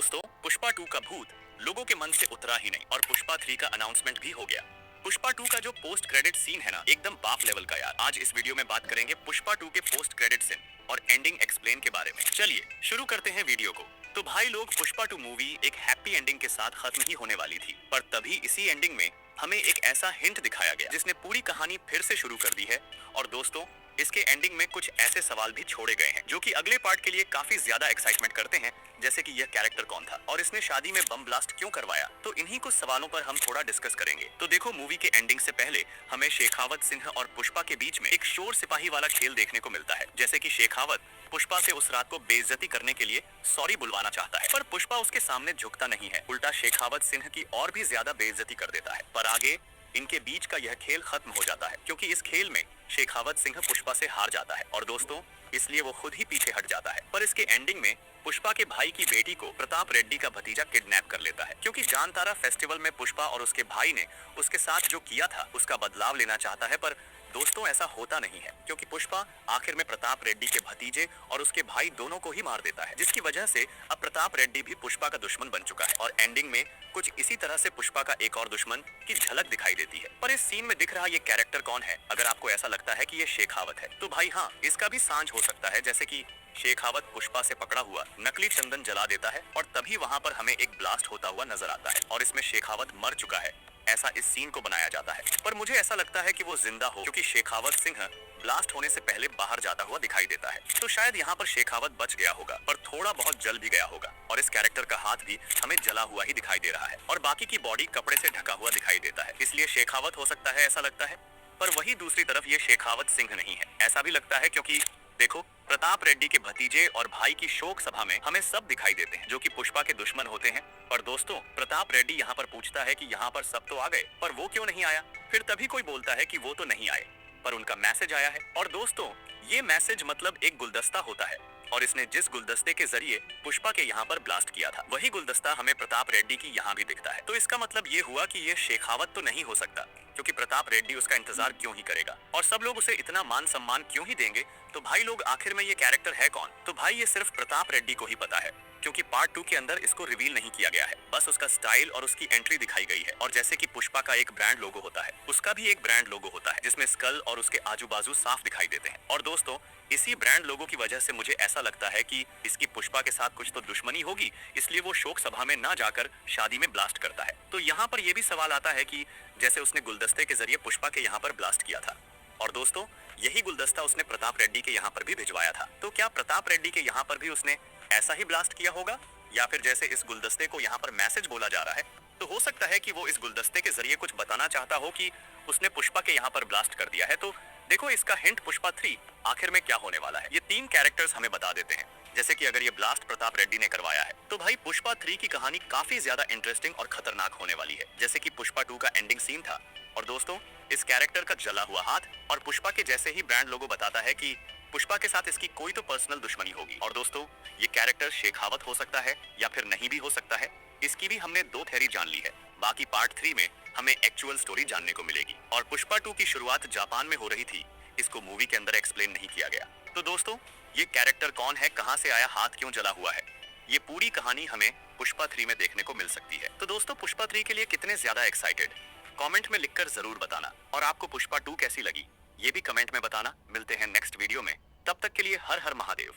दोस्तों, पुष्पा 2 का भूत लोगों के मन से उतरा ही नहीं और पुष्पा 3 का अनाउंसमेंट भी हो गया। पुष्पा 2 का जो पोस्ट क्रेडिट सीन है ना, एकदम बाप लेवल का यार। आज इस वीडियो में बात करेंगे पुष्पा 2 के पोस्ट क्रेडिट सीन और एंडिंग एक्सप्लेन के बारे में। चलिए शुरू करते हैं वीडियो को। तो भाई लोग, पुष्पा 2 मूवी एक हैप्पी एंडिंग के साथ खत्म ही होने वाली थी, पर तभी इसी एंडिंग में हमें एक ऐसा हिंट दिखाया गया जिसने पूरी कहानी फिर से शुरू कर दी है। और दोस्तों, इसके एंडिंग में कुछ ऐसे सवाल भी छोड़े गए हैं जो कि अगले पार्ट के लिए काफी ज्यादा एक्साइटमेंट करते हैं, जैसे कि यह कैरेक्टर कौन था और इसने शादी में बम ब्लास्ट क्यों करवाया। तो इन्हीं कुछ सवालों पर हम थोड़ा डिस्कस करेंगे। तो देखो, मूवी के एंडिंग से पहले हमें शेखावत सिंह और पुष्पा के बीच में एक शोर सिपाही वाला खेल देखने को मिलता है। जैसे कि शेखावत पुष्पा से उस रात को बेइज्जती करने के लिए सॉरी बुलवाना चाहता है, पर पुष्पा उसके सामने झुकता नहीं है, उल्टा शेखावत सिंह की और भी ज्यादा बेइज्जती कर देता है। पर आगे इनके बीच का यह खेल खत्म हो जाता है, क्योंकि इस खेल में शेखावत सिंह पुष्पा से हार जाता है और दोस्तों, इसलिए वो खुद ही पीछे हट जाता है। पर इसके एंडिंग में पुष्पा के भाई की बेटी को प्रताप रेड्डी का भतीजा किडनैप कर लेता है, क्योंकि जानतारा फेस्टिवल में पुष्पा और उसके भाई ने उसके साथ जो किया था उसका बदलाव लेना चाहता है। पर दोस्तों, ऐसा होता नहीं है, क्योंकि पुष्पा आखिर में प्रताप रेड्डी के भतीजे और उसके भाई दोनों को ही मार देता है, जिसकी वजह से अब प्रताप रेड्डी भी पुष्पा का दुश्मन बन चुका है। और एंडिंग में कुछ इसी तरह से पुष्पा का एक और दुश्मन की झलक दिखाई देती है। पर इस सीन में दिख रहा ये कैरेक्टर कौन है? अगर आपको ऐसा लगता है कि ये शेखावत है, तो भाई हाँ, इसका भी सांझ हो सकता है। जैसे कि शेखावत पुष्पा से पकड़ा हुआ नकली चंदन जला देता है और तभी वहां पर हमें एक ब्लास्ट होता हुआ नजर आता है और इसमें शेखावत मर चुका है, ऐसा इस सीन को बनाया जाता है। पर मुझे ऐसा लगता है कि वो जिंदा हो, क्योंकि शेखावत सिंह ब्लास्ट होने से पहले बाहर जाता हुआ दिखाई देता है। तो शायद यहाँ पर शेखावत बच गया होगा, पर थोड़ा बहुत जल भी गया होगा और इस कैरेक्टर का हाथ भी हमें जला हुआ ही दिखाई दे रहा है और बाकी की बॉडी कपड़े से ढका हुआ दिखाई देता है, इसलिए शेखावत हो सकता है, ऐसा लगता है। पर वही दूसरी तरफ ये शेखावत सिंह नहीं है, ऐसा भी लगता है, क्योंकि देखो, प्रताप रेड्डी के भतीजे और भाई की शोक सभा में हमें सब दिखाई देते हैं जो कि पुष्पा के दुश्मन होते हैं। पर दोस्तों, प्रताप रेड्डी यहाँ पर पूछता है कि यहाँ पर सब तो आ गए, पर वो क्यों नहीं आया? फिर तभी कोई बोलता है कि वो तो नहीं आए, पर उनका मैसेज आया है। और दोस्तों, ये मैसेज मतलब एक गुलदस्ता होता है और इसने जिस गुलदस्ते के जरिए पुष्पा के यहाँ पर ब्लास्ट किया था, वही गुलदस्ता हमें प्रताप रेड्डी की यहाँ भी दिखता है। तो इसका मतलब ये हुआ कि ये शेखावत तो नहीं हो सकता, क्योंकि प्रताप रेड्डी उसका इंतजार क्यों ही करेगा और सब लोग उसे इतना मान सम्मान क्यों ही देंगे। तो भाई लोग, आखिर में ये कैरेक्टर है कौन? तो भाई, ये सिर्फ प्रताप रेड्डी को ही पता है, क्योंकि पार्ट 2 के अंदर इसको रिवील नहीं किया गया है, बस उसका स्टाइल और उसकी एंट्री दिखाई गई है। और जैसे कि पुष्पा का एक ब्रांड लोगो होता है, उसका भी एक ब्रांड लोगो होता है जिसमें स्कल और उसके आजू बाजू साफ दिखाई देते हैं। और दोस्तों, इसी ब्रांड लोगो की वजह से मुझे ऐसा लगता है कि इसकी पुष्पा के साथ कुछ तो दुश्मनी होगी, इसलिए वो शोक सभा में ना जाकर शादी में ब्लास्ट करता है। तो यहाँ पर यह भी सवाल आता है कि जैसे उसने गुलदस्ते के जरिए पुष्पा के यहाँ पर ब्लास्ट किया था और दोस्तों, यही गुलदस्ता उसने प्रताप रेड्डी के यहाँ पर भी भिजवाया था, तो क्या प्रताप रेड्डी के यहाँ पर भी उसने ऐसा ही ब्लास्ट किया होगा? या फिर जैसे इस गुलदस्ते को यहाँ पर मैसेज बोला जा रहा है, तो हो सकता है कि वो इस गुलदस्ते के जरिए कुछ बताना चाहता हो कि उसने पुष्पा के यहाँ पर ब्लास्ट कर दिया है। तो देखो, इसका हिंट पुष्पा 3 आखिर में क्या होने वाला है, ये 3 कैरेक्टर्स हमें बता देते हैं। जैसे कि अगर ये ब्लास्ट प्रताप रेड्डी ने करवाया है, तो भाई पुष्पा 3 की कहानी काफी ज्यादा इंटरेस्टिंग और खतरनाक होने वाली है, जैसे कि पुष्पा 2 का एंडिंग सीन था। और दोस्तों, इस कैरेक्टर का जला हुआ हाथ और पुष्पा के जैसे ही ब्रांड लोगो बताता है कि पुष्पा के साथ इसकी कोई तो पर्सनल दुश्मनी होगी। और दोस्तों, ये कैरेक्टर शेखावत हो सकता है या फिर नहीं भी हो सकता है, इसकी भी हमने 2 थ्योरी जान ली है। बाकी पार्ट 3 में हमें एक्चुअल स्टोरी जानने को मिलेगी। और पुष्पा 2 की शुरुआत जापान में हो रही थी, इसको मूवी के अंदर एक्सप्लेन नहीं किया गया। तो दोस्तों, ये कैरेक्टर कौन है, कहां से आया, हाथ क्यों जला हुआ है, ये पूरी कहानी हमें पुष्पा 3 में देखने को मिल सकती है। तो दोस्तों, पुष्पा 3 के लिए कितने ज्यादा एक्साइटेड, कमेंट में लिखकर जरूर बताना। और आपको पुष्पा 2 कैसी लगी, ये भी कमेंट में बताना। मिलते हैं नेक्स्ट वीडियो में, तब तक के लिए हर हर महादेव।